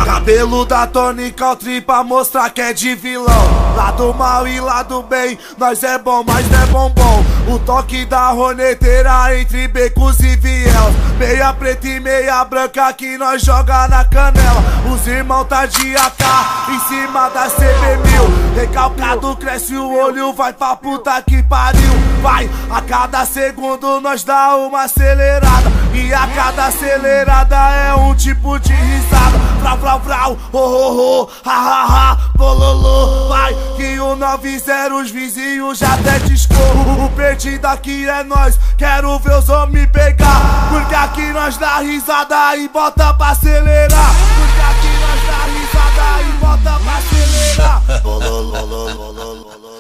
Cabelo da Tony Country pra mostrar que é de vilão. Lado mal e lado bem, nós é bom, mas não é bombom. O toque da roneteira entre becos e viel. Meia preta e meia branca que nós joga na canela. Os irmãos tá de AK em cima da CB1000. Recalcado cresce o olho, vai pra puta que pariu. Vai, a cada segundo nós dá uma acelerada. E a cada acelerada é um tipo de risada. Vrau, vrau, vrau, oh, oh, oh, ha, ha, ha, bololô. Vai, que o 90 os vizinhos já até discorro. O perdido aqui é nós, quero ver os homens pegar. Porque aqui nós dá risada e bota pra acelerar. Porque aqui nós dá risada e bota pra acelerar. Bololô,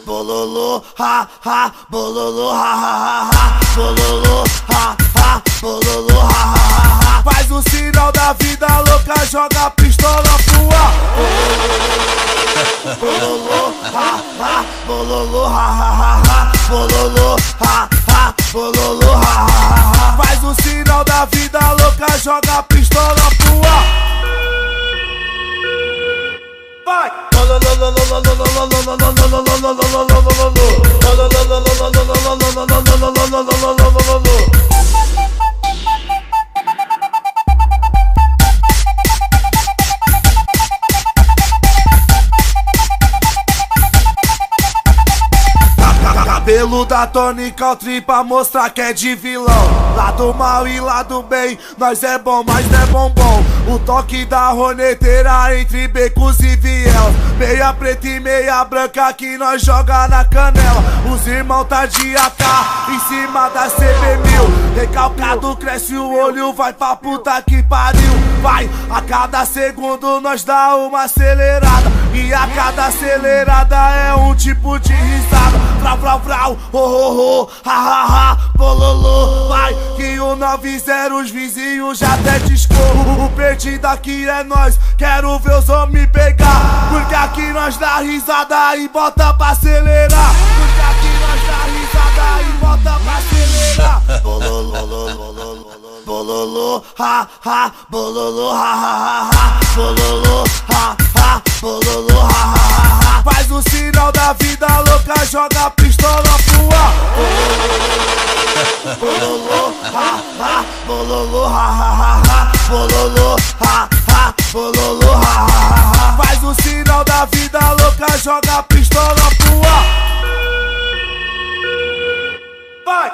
bololô, ha, ha, bololô, ha, ha, ha, bololô, ha, ha, bololô, ha, ha, ha. Faz o sinal da vida louca, joga a pistola pro ar. Bololô, ha, ha, bololô, ha, ha, ha, bololô, ha, ha, bololô, ha, ha, ha. Faz o sinal da vida louca, joga a pistola pro ar. Vai! Cabelo da Tony Country pra mostrar que é de vilão. Lado mal e lado bem, nós é bom, mas não é bombom. O toque da roneteira entre becos e viel. Meia preta e meia branca que nós joga na canela. Os irmãos tá de AK em cima da CB1000. Recalcado cresce o olho, vai pra puta que pariu. Vai, a cada segundo nós dá uma acelerada. E a cada acelerada é um tipo de risada. Vrau, vrau, vrau, oh, oh, oh, ha, ha, ha, bololô. Vai, que o 90 os vizinhos já até discorro. O perdido aqui é nós, quero ver os homens pegar. Porque aqui nós dá risada e bota pra acelerar. Porque aqui nós dá risada e bota pra acelerar. Bololô, bololô, ha, ha, bololô, ha, ha, ha, bololô, ha, ha, bololô, ha, ha, ha. Faz o sinal da vida louca, joga a pistola pro ar. Bololô, ha, ha, bololô, ha, ha, ha, bololô, ha, ha, bololô, ha, ha, ha. Faz o sinal da vida louca, joga a pistola pro ar. Vai!